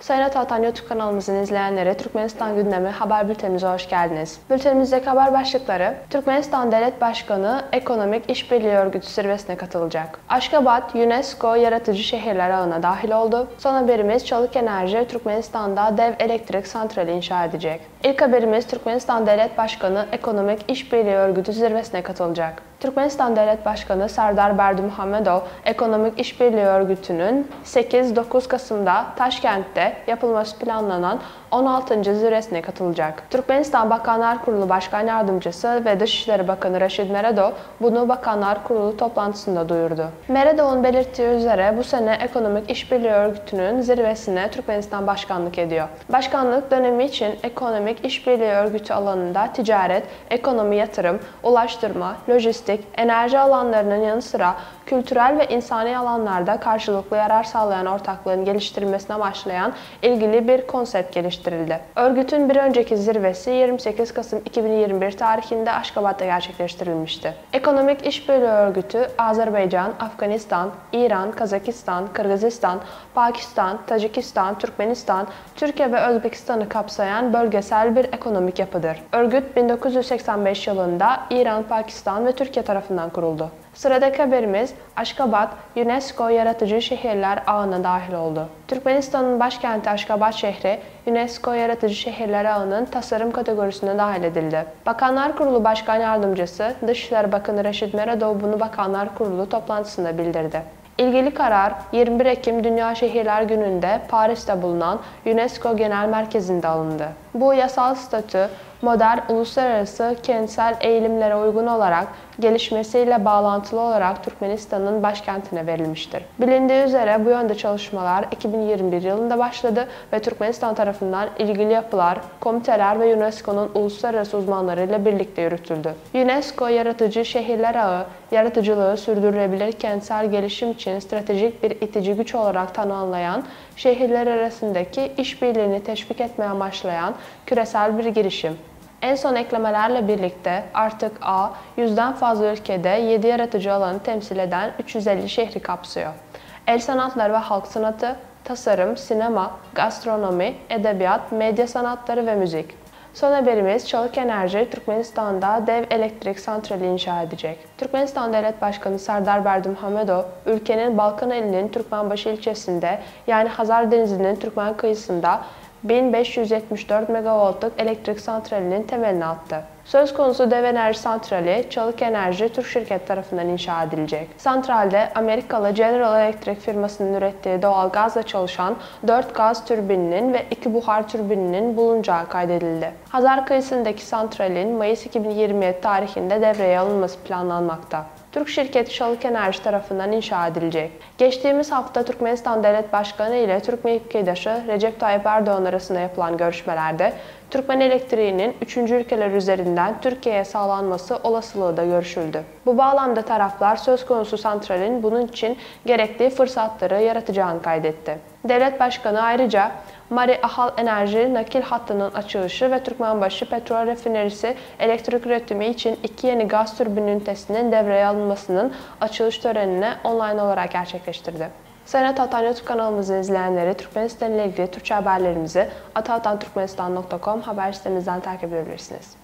Sayın Atatan YouTube kanalımızın izleyenleri, Türkmenistan gündemi haber bültenimize hoş geldiniz. Bültenimizdeki haber başlıkları: Türkmenistan Devlet Başkanı Ekonomik İşbirliği Örgütü zirvesine katılacak. Aşgabat, UNESCO Yaratıcı Şehirler Ağı'na dahil oldu. Son haberimiz: Çalık Enerji, Türkmenistan'da dev elektrik santrali inşa edecek. İlk haberimiz: Türkmenistan Devlet Başkanı Ekonomik İşbirliği Örgütü zirvesine katılacak. Türkmenistan Devlet Başkanı Serdar Berdimuhamedov, Ekonomik İşbirliği Örgütü'nün 8-9 Kasım'da Taşkent'te yapılması planlanan 16. zirvesine katılacak. Türkmenistan Bakanlar Kurulu Başkan Yardımcısı ve Dışişleri Bakanı Raşid Meredov bunu Bakanlar Kurulu toplantısında duyurdu. Meredov'un belirttiği üzere bu sene Ekonomik İşbirliği Örgütü'nün zirvesine Türkmenistan başkanlık ediyor. Başkanlık dönemi için Ekonomik İşbirliği Örgütü alanında ticaret, ekonomi, yatırım, ulaştırma, lojistik, enerji alanlarının yanı sıra kültürel ve insani alanlarda karşılıklı yarar sağlayan ortaklığın geliştirilmesine amaçlayan ilgili bir konsept geliştirildi. Örgütün bir önceki zirvesi 28 Kasım 2021 tarihinde Aşgabat'ta gerçekleştirilmişti. Ekonomik İşbirliği Örgütü, Azerbaycan, Afganistan, İran, Kazakistan, Kırgızistan, Pakistan, Tacikistan, Türkmenistan, Türkiye ve Özbekistan'ı kapsayan bölgesel bir ekonomik yapıdır. Örgüt 1985 yılında İran, Pakistan ve Türkiye tarafından kuruldu. Sıradaki haberimiz: Aşgabat, UNESCO Yaratıcı Şehirler Ağı'na dahil oldu. Türkmenistan'ın başkenti Aşgabat şehri, UNESCO Yaratıcı Şehirler Ağı'nın tasarım kategorisine dahil edildi. Bakanlar Kurulu Başkan Yardımcısı, Dışişleri Bakanı Raşid Meredov bunu Bakanlar Kurulu toplantısında bildirdi. İlgili karar 21 Ekim Dünya Şehirler Günü'nde Paris'te bulunan UNESCO Genel Merkezi'nde alındı. Bu yasal statü, modern uluslararası kentsel eğilimlere uygun olarak gelişmesiyle bağlantılı olarak Türkmenistan'ın başkentine verilmiştir. Bilindiği üzere bu yönde çalışmalar 2021 yılında başladı ve Türkmenistan tarafından ilgili yapılar, komiteler ve UNESCO'nun uluslararası uzmanlarıyla birlikte yürütüldü. UNESCO Yaratıcı Şehirler Ağı, yaratıcılığı sürdürülebilir kentsel gelişim için stratejik bir itici güç olarak tanımlayan, şehirler arasındaki işbirliğini teşvik etmeye amaçlayan küresel bir girişim. En son eklemelerle birlikte artık ağ, 100'den fazla ülkede 7 yaratıcı alanı temsil eden 350 şehri kapsıyor. El sanatları ve halk sanatı, tasarım, sinema, gastronomi, edebiyat, medya sanatları ve müzik. Son haberimiz: Çalık Enerji, Türkmenistan'da dev elektrik santrali inşa edecek. Türkmenistan Devlet Başkanı Serdar Berdimuhamedov, ülkenin Balkan elinin Türkmenbaşı ilçesinde, yani Hazar Denizi'nin Türkmen kıyısında 1574 megawattlık elektrik santralinin temelini attı. Söz konusu dev enerji santrali, Çalık Enerji Türk şirket tarafından inşa edilecek. Santralde Amerikalı General Electric firmasının ürettiği doğal gazla çalışan 4 gaz türbininin ve 2 buhar türbininin bulunacağı kaydedildi. Hazar kıyısındaki santralin Mayıs 2027 tarihinde devreye alınması planlanmakta. Türk şirketi Çalık Enerji tarafından inşa edilecek. Geçtiğimiz hafta Türkmenistan Devlet Başkanı ile Türk mevkidaşı Recep Tayyip Erdoğan arasında yapılan görüşmelerde Türkmen elektriğinin 3. ülkeler üzerinden Türkiye'ye sağlanması olasılığı da görüşüldü. Bu bağlamda taraflar söz konusu santralin bunun için gerekli fırsatları yaratacağını kaydetti. Devlet Başkanı ayrıca Mari Ahal Enerji nakil hattının açılışı ve Türkmenbaşı Petrol Rafinerisi elektrik üretimi için 2 yeni gaz türbin ünitesinin devreye alınmasının açılış törenini online olarak gerçekleştirdi. Sayın Atatan YouTube kanalımızın izleyenleri, Türkmenistan ile ilgili Türkçe haberlerimizi atatanturkmenistan.com haber sitemizden takip edebilirsiniz.